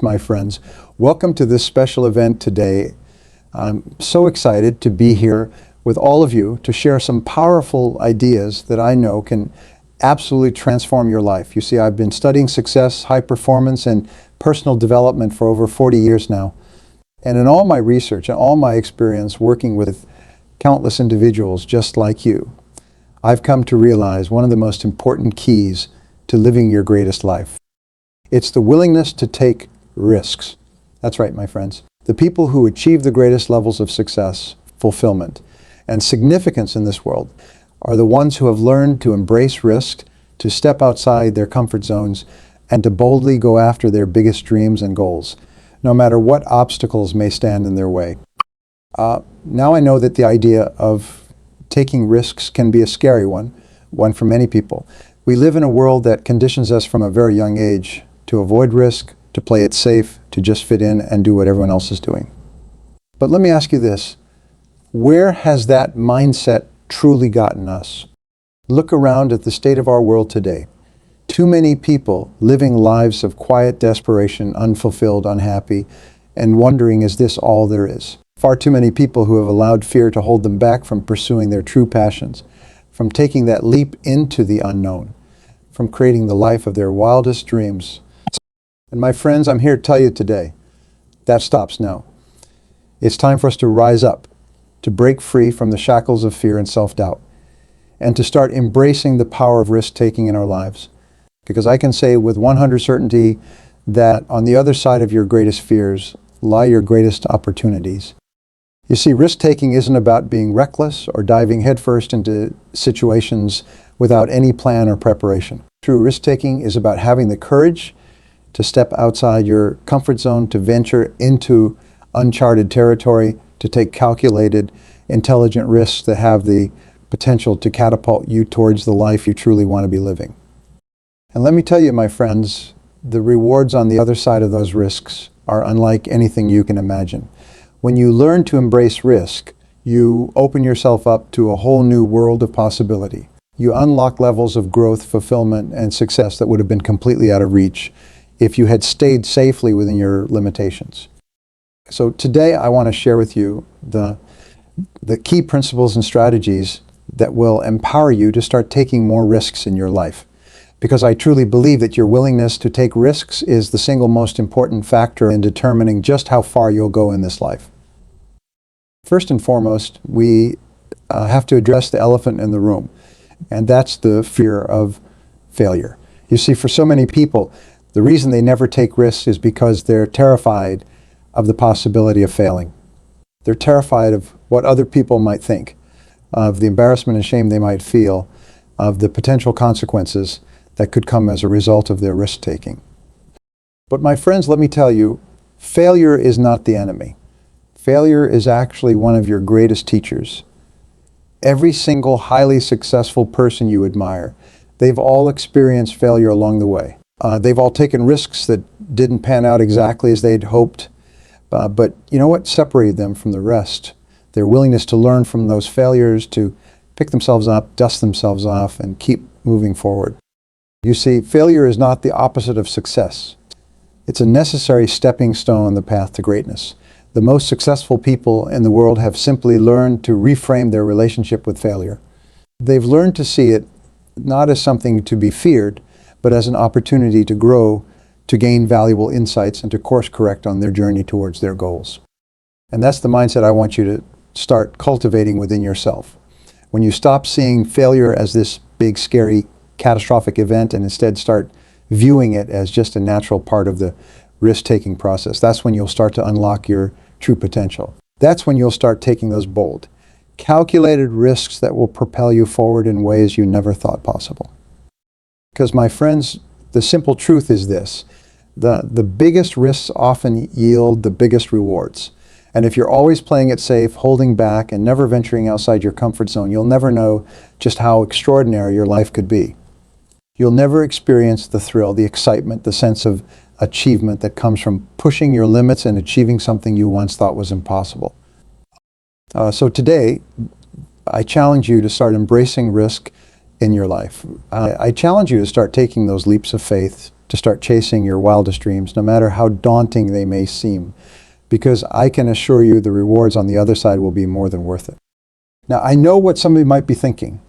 my friends. Welcome to this special event today. I'm so excited to be here with all of you to share some powerful ideas that I know can absolutely transform your life. You see, I've been studying success, high performance, and personal development for over 40 years now. And in all my research and all my experience working with countless individuals just like you, I've come to realize one of the most important keys to living your greatest life. It's the willingness to take risks. That's right, my friends. The people who achieve the greatest levels of success, fulfillment, and significance in this world are the ones who have learned to embrace risk, to step outside their comfort zones, and to boldly go after their biggest dreams and goals, no matter what obstacles may stand in their way. Now I know that the idea of taking risks can be a scary one for many people. We live in a world that conditions us from a very young age to avoid risk, to play it safe, to just fit in and do what everyone else is doing. But let me ask you this, where has that mindset truly gotten us? Look around at the state of our world today. Too many people living lives of quiet desperation, unfulfilled, unhappy, and wondering, is this all there is? Far too many people who have allowed fear to hold them back from pursuing their true passions, from taking that leap into the unknown, from creating the life of their wildest dreams. And my friends, I'm here to tell you today, that stops now. It's time for us to rise up, to break free from the shackles of fear and self-doubt, and to start embracing the power of risk-taking in our lives. Because I can say with 100% certainty that on the other side of your greatest fears lie your greatest opportunities. You see, risk-taking isn't about being reckless or diving headfirst into situations without any plan or preparation. True risk-taking is about having the courage to step outside your comfort zone, to venture into uncharted territory, to take calculated, intelligent risks that have the potential to catapult you towards the life you truly want to be living. And let me tell you, my friends, the rewards on the other side of those risks are unlike anything you can imagine. When you learn to embrace risk, you open yourself up to a whole new world of possibility. You unlock levels of growth, fulfillment, and success that would have been completely out of reach if you had stayed safely within your limitations. So today I want to share with you the key principles and strategies that will empower you to start taking more risks in your life. Because I truly believe that your willingness to take risks is the single most important factor in determining just how far you'll go in this life. First and foremost, we have to address the elephant in the room, and that's the fear of failure. You see, for so many people, the reason they never take risks is because they're terrified of the possibility of failing. They're terrified of what other people might think, of the embarrassment and shame they might feel, of the potential consequences that could come as a result of their risk-taking. But my friends, let me tell you, failure is not the enemy. Failure is actually one of your greatest teachers. Every single highly successful person you admire, they've all experienced failure along the way. They've all taken risks that didn't pan out exactly as they'd hoped. But you know what separated them from the rest? Their willingness to learn from those failures, to pick themselves up, dust themselves off, and keep moving forward. You see, failure is not the opposite of success. It's a necessary stepping stone on the path to greatness. The most successful people in the world have simply learned to reframe their relationship with failure. They've learned to see it not as something to be feared, but as an opportunity to grow, to gain valuable insights, and to course correct on their journey towards their goals. And that's the mindset I want you to start cultivating within yourself. When you stop seeing failure as this big, scary, catastrophic event and instead start viewing it as just a natural part of the risk-taking process, that's when you'll start to unlock your true potential. That's when you'll start taking those bold, calculated risks that will propel you forward in ways you never thought possible. Because my friends, the simple truth is this, the biggest risks often yield the biggest rewards. And if you're always playing it safe, holding back, and never venturing outside your comfort zone, you'll never know just how extraordinary your life could be. You'll never experience the thrill, the excitement, the sense of achievement that comes from pushing your limits and achieving something you once thought was impossible. So today, I challenge you to start embracing risk in your life. I challenge you to start taking those leaps of faith, to start chasing your wildest dreams, no matter how daunting they may seem, because I can assure you the rewards on the other side will be more than worth it. Now, I know what somebody might be thinking,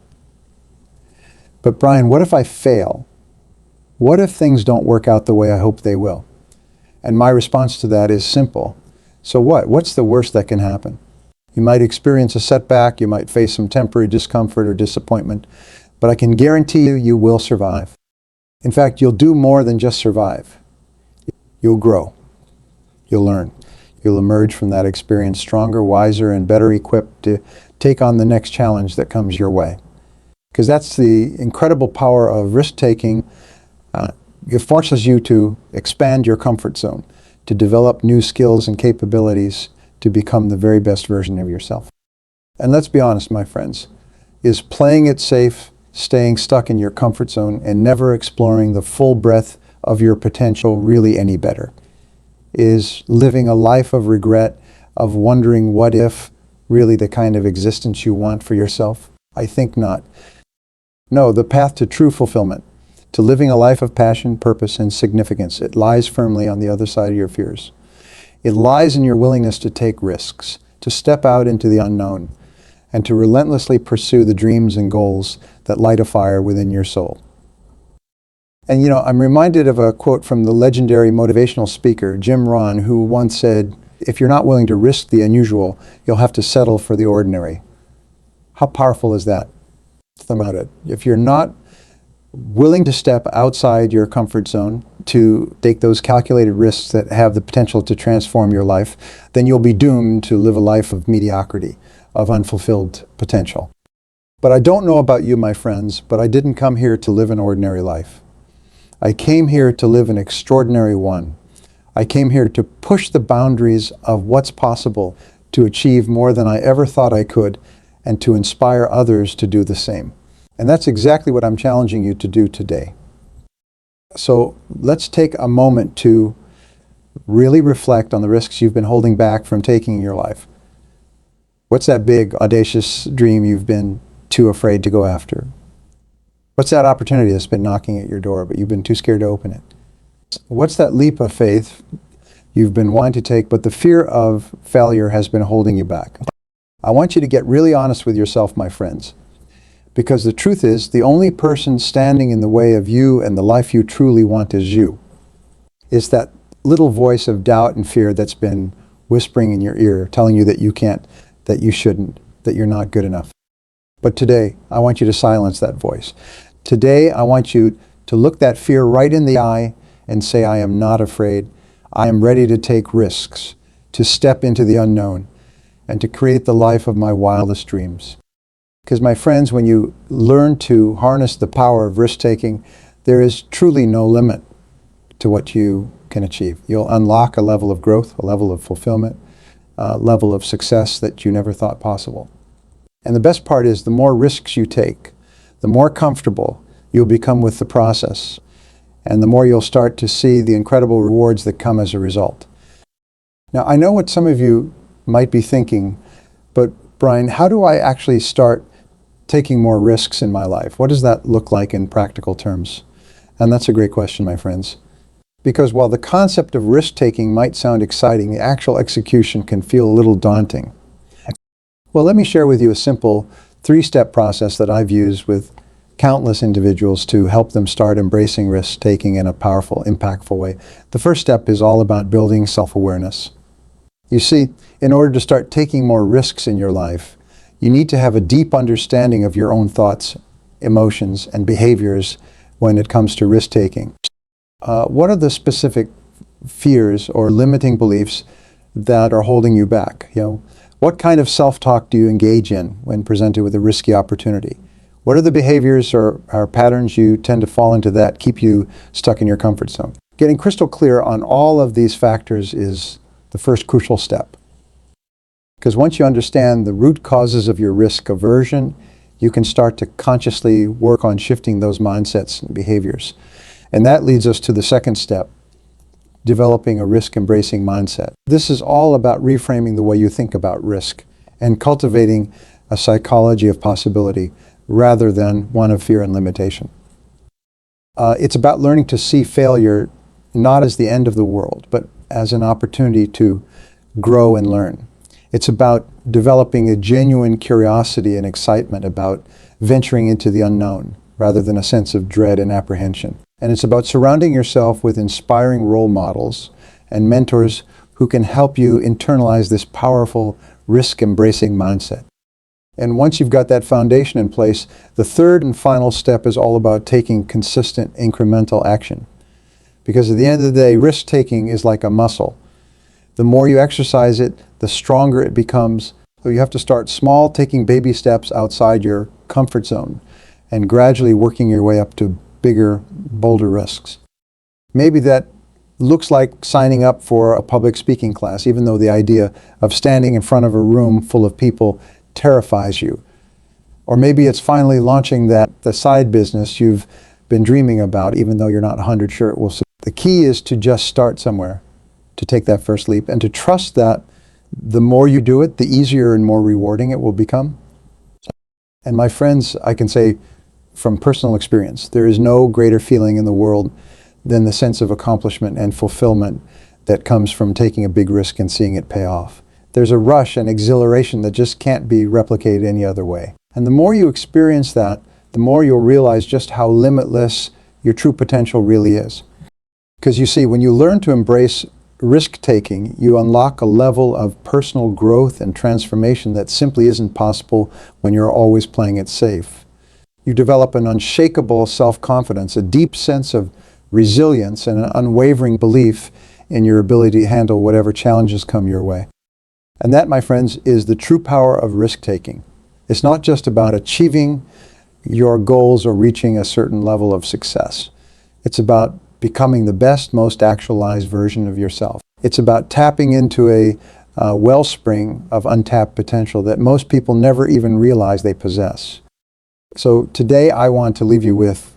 but Brian, what if I fail? What if things don't work out the way I hope they will? And my response to that is simple. So what? What's the worst that can happen? You might experience a setback, you might face some temporary discomfort or disappointment, but I can guarantee you, you will survive. In fact, you'll do more than just survive. You'll grow. You'll learn. You'll emerge from that experience stronger, wiser, and better equipped to take on the next challenge that comes your way. Because that's the incredible power of risk-taking. It forces you to expand your comfort zone, to develop new skills and capabilities to become the very best version of yourself. And let's be honest, my friends, is playing it safe, staying stuck in your comfort zone, and never exploring the full breadth of your potential really any better? Is living a life of regret, of wondering what if, really the kind of existence you want for yourself? I think not. No, the path to true fulfillment, to living a life of passion, purpose, and significance, it lies firmly on the other side of your fears. It lies in your willingness to take risks, to step out into the unknown, and to relentlessly pursue the dreams and goals that light a fire within your soul. And you know, I'm reminded of a quote from the legendary motivational speaker, Jim Rohn, who once said, "If you're not willing to risk the unusual, you'll have to settle for the ordinary." How powerful is that? Think about it. If you're not willing to step outside your comfort zone, to take those calculated risks that have the potential to transform your life, then you'll be doomed to live a life of mediocrity, of unfulfilled potential. But I don't know about you, my friends, but I didn't come here to live an ordinary life. I came here to live an extraordinary one. I came here to push the boundaries of what's possible, to achieve more than I ever thought I could, and to inspire others to do the same. And that's exactly what I'm challenging you to do today. So let's take a moment to really reflect on the risks you've been holding back from taking in your life. What's that big, audacious dream you've been too afraid to go after? What's that opportunity that's been knocking at your door, but you've been too scared to open it? What's that leap of faith you've been wanting to take, but the fear of failure has been holding you back? I want you to get really honest with yourself, my friends. Because the truth is, the only person standing in the way of you and the life you truly want is you. It's that little voice of doubt and fear that's been whispering in your ear, telling you that you can't, that you shouldn't, that you're not good enough. But today, I want you to silence that voice. Today, I want you to look that fear right in the eye and say, I am not afraid. I am ready to take risks, to step into the unknown, and to create the life of my wildest dreams. Because my friends, when you learn to harness the power of risk-taking, there is truly no limit to what you can achieve. You'll unlock a level of growth, a level of fulfillment, a level of success that you never thought possible. And the best part is the more risks you take, the more comfortable you'll become with the process, and the more you'll start to see the incredible rewards that come as a result. Now, I know what some of you might be thinking, but Brian, how do I actually start taking more risks in my life? What does that look like in practical terms? And that's a great question, my friends. Because while the concept of risk-taking might sound exciting, the actual execution can feel a little daunting. Well, let me share with you a simple 3-step process that I've used with countless individuals to help them start embracing risk-taking in a powerful, impactful way. The first step is all about building self-awareness. You see, in order to start taking more risks in your life, you need to have a deep understanding of your own thoughts, emotions, and behaviors when it comes to risk-taking. What are the specific fears or limiting beliefs that are holding you back? What kind of self-talk do you engage in when presented with a risky opportunity? What are the behaviors or patterns you tend to fall into that keep you stuck in your comfort zone? Getting crystal clear on all of these factors is the first crucial step. Because once you understand the root causes of your risk aversion, you can start to consciously work on shifting those mindsets and behaviors. And that leads us to the second step, developing a risk-embracing mindset. This is all about reframing the way you think about risk and cultivating a psychology of possibility rather than one of fear and limitation. It's about learning to see failure not as the end of the world, but as an opportunity to grow and learn. It's about developing a genuine curiosity and excitement about venturing into the unknown rather than a sense of dread and apprehension. And it's about surrounding yourself with inspiring role models and mentors who can help you internalize this powerful risk-embracing mindset. And once you've got that foundation in place, the third and final step is all about taking consistent incremental action. Because at the end of the day, risk-taking is like a muscle. The more you exercise it, the stronger it becomes. So you have to start small, taking baby steps outside your comfort zone and gradually working your way up to bigger, bolder risks. Maybe that looks like signing up for a public speaking class, even though the idea of standing in front of a room full of people terrifies you. Or maybe it's finally launching the side business you've been dreaming about, even though you're not 100% sure it will succeed. The key is to just start somewhere, to take that first leap, and to trust that the more you do it, the easier and more rewarding it will become. And my friends, I can say from personal experience, there is no greater feeling in the world than the sense of accomplishment and fulfillment that comes from taking a big risk and seeing it pay off. There's a rush and exhilaration that just can't be replicated any other way. And the more you experience that, the more you'll realize just how limitless your true potential really is. Because you see, when you learn to embrace risk-taking, you unlock a level of personal growth and transformation that simply isn't possible when you're always playing it safe. You develop an unshakable self-confidence, a deep sense of resilience, and an unwavering belief in your ability to handle whatever challenges come your way. And that, my friends, is the true power of risk-taking. It's not just about achieving your goals or reaching a certain level of success. It's about becoming the best, most actualized version of yourself. It's about tapping into a wellspring of untapped potential that most people never even realize they possess. So today I want to leave you with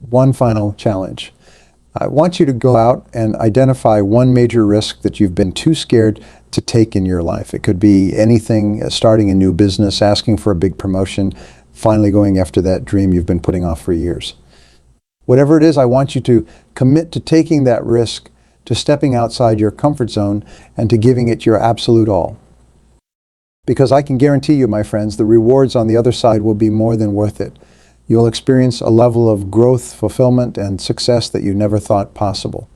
one final challenge. I want you to go out and identify one major risk that you've been too scared to take in your life. It could be anything, starting a new business, asking for a big promotion, finally going after that dream you've been putting off for years. Whatever it is, I want you to commit to taking that risk, to stepping outside your comfort zone, and to giving it your absolute all. Because I can guarantee you, my friends, the rewards on the other side will be more than worth it. You'll experience a level of growth, fulfillment, and success that you never thought possible.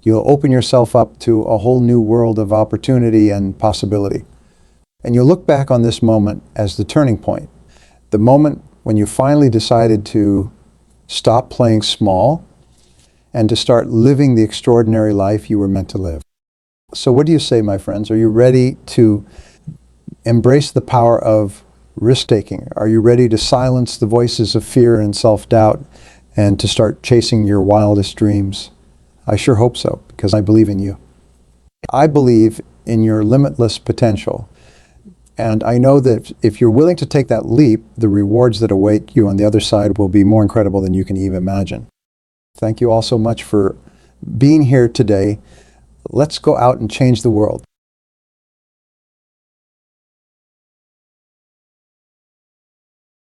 You'll open yourself up to a whole new world of opportunity and possibility. And you'll look back on this moment as the turning point, the moment when you finally decided to stop playing small and to start living the extraordinary life you were meant to live. So what do you say, my friends? Are you ready to embrace the power of risk-taking? Are you ready to silence the voices of fear and self-doubt and to start chasing your wildest dreams? I sure hope so, because I believe in you. I believe in your limitless potential. And I know that if you're willing to take that leap, the rewards that await you on the other side will be more incredible than you can even imagine. Thank you all so much for being here today. Let's go out and change the world.